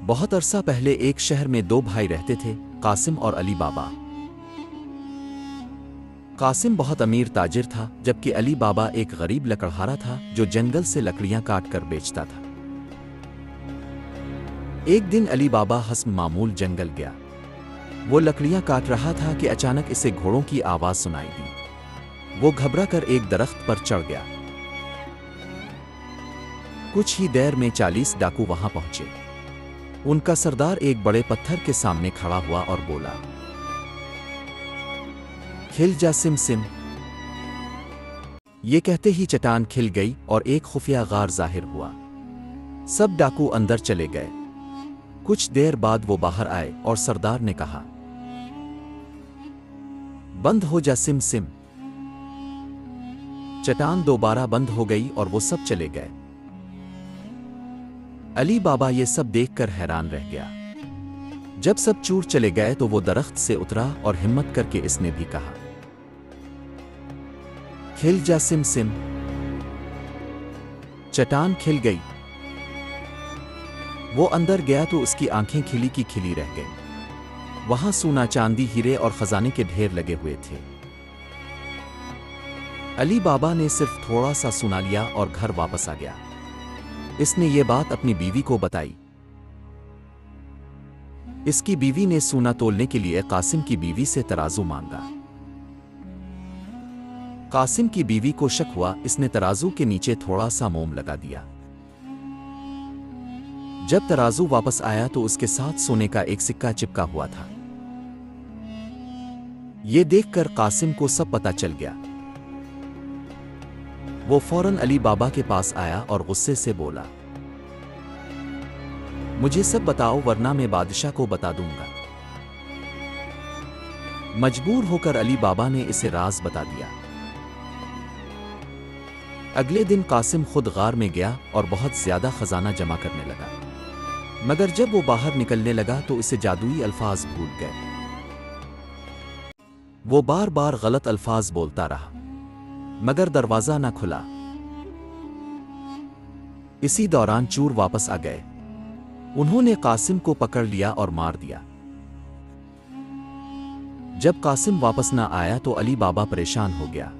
बहुत अरसा पहले एक शहर में दो भाई रहते थे, कासिम और अली बाबा। कासिम बहुत अमीर ताजिर था, जबकि अली बाबा एक गरीब लकड़हारा था जो जंगल से लकड़ियां काट कर बेचता था। एक दिन अली बाबा हस्ब मामूल जंगल गया। वो लकड़ियां काट रहा था कि अचानक इसे घोड़ों की आवाज सुनाई दी। वो घबरा कर एक दरख्त पर चढ़ गया। कुछ ही देर में 40 डाकू वहां पहुंचे। उनका सरदार एक बड़े पत्थर के सामने खड़ा हुआ और बोला, खिल जा सिम सिम। ये कहते ही चट्टान खिल गई और एक खुफिया गार जाहिर हुआ। सब डाकू अंदर चले गए। कुछ देर बाद वो बाहर आए और सरदार ने कहा, बंद हो जा सिम सिम। चट्टान दोबारा बंद हो गई और वो सब चले गए। अली बाबा ये सब देखकर हैरान रह गया। जब सब चूर चले गए तो वो दरख्त से उतरा और हिम्मत करके इसने भी कहा, खिल जा सिम सिम। चट्टान खिल गई। वो अंदर गया तो उसकी आंखें खिली की खिली रह गईं। वहां सोना, चांदी, हीरे और खजाने के ढेर लगे हुए थे। अली बाबा ने सिर्फ थोड़ा सा सुना लिया और घर वापस आ गया। इसने ये बात अपनी बीवी को बताई। इसकी बीवी ने सोना तोलने के लिए कासिम की बीवी से तराजू मांगा। कासिम की बीवी को शक हुआ। इसने तराजू के नीचे थोड़ा सा मोम लगा दिया। जब तराजू वापस आया तो उसके साथ सोने का एक सिक्का चिपका हुआ था। यह देखकर कासिम को सब पता चल गया। वो फौरन अली बाबा के पास आया और गुस्से से बोला, मुझे सब बताओ वरना मैं बादशाह को बता दूंगा। मजबूर होकर अली बाबा ने इसे राज बता दिया। अगले दिन कासिम खुद गार में गया और बहुत ज्यादा खजाना जमा करने लगा। मगर जब वो बाहर निकलने लगा तो इसे जादुई अल्फाज भूल गए। वो बार बार गलत अल्फाज बोलता रहा, मगर दरवाजा न खुला। इसी दौरान चोर वापस आ गए। उन्होंने कासिम को पकड़ लिया और मार दिया। जब कासिम वापस न आया तो अली बाबा परेशान हो गया।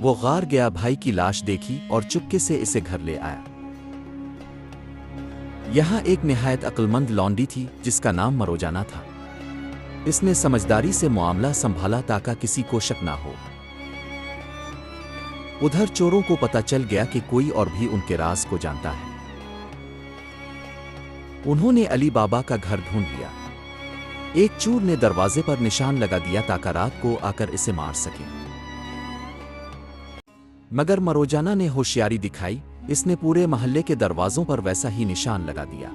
वो गार गया, भाई की लाश देखी और चुपके से इसे घर ले आया। यहां एक निहायत अक्लमंद लौंडी थी जिसका नाम मरोजाना था। इसने समझदारी से मामला संभाला ताकि किसी को शक ना हो। उधर चोरों को पता चल गया कि कोई और भी उनके राज को जानता है। उन्होंने अली बाबा का घर ढूंढ लिया। एक चोर ने दरवाजे पर निशान लगा दिया ताकि रात को आकर इसे मार सके। मगर मरोजाना ने होशियारी दिखाई। इसने पूरे मोहल्ले के दरवाजों पर वैसा ही निशान लगा दिया।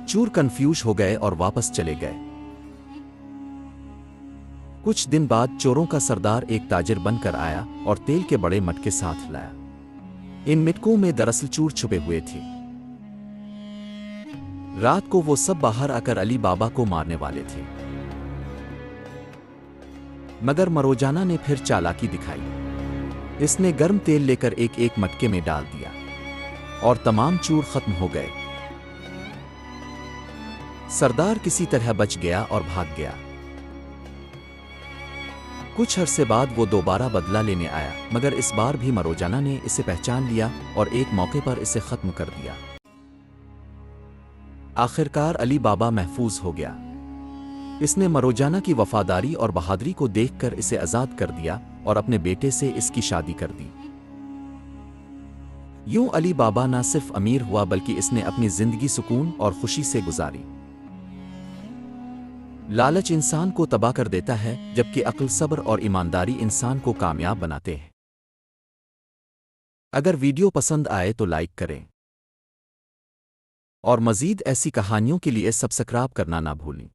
चोर कंफ्यूज हो गए और वापस चले गए। कुछ दिन बाद चोरों का सरदार एक ताजिर बनकर आया और तेल के बड़े मटके साथ लाया। इन मटकों में दरअसल चोर छुपे हुए थे। रात को वो सब बाहर आकर अली बाबा को मारने वाले थे, मगर मरोजाना ने फिर चालाकी दिखाई। इसने गर्म तेल लेकर एक एक मटके में डाल दिया और तमाम चोर खत्म हो गए। सरदार किसी तरह बच गया और भाग गया। कुछ अरसे बाद वो दोबारा बदला लेने आया, मगर इस बार भी मरोजाना ने इसे पहचान लिया और एक मौके पर इसे खत्म कर दिया। आखिरकार अली बाबा महफूज हो गया। इसने मरोजाना की वफादारी और बहादुरी को देखकर इसे आजाद कर दिया और अपने बेटे से इसकी शादी कर दी। यूं अली बाबा न सिर्फ अमीर हुआ बल्कि इसने अपनी जिंदगी सुकून और खुशी से गुजारी। लालच इंसान को तबाह कर देता है, जबकि अक्ल, सब्र और ईमानदारी इंसान को कामयाब बनाते हैं। अगर वीडियो पसंद आए तो लाइक करें और मज़ीद ऐसी कहानियों के लिए सब्सक्राइब करना ना भूलें।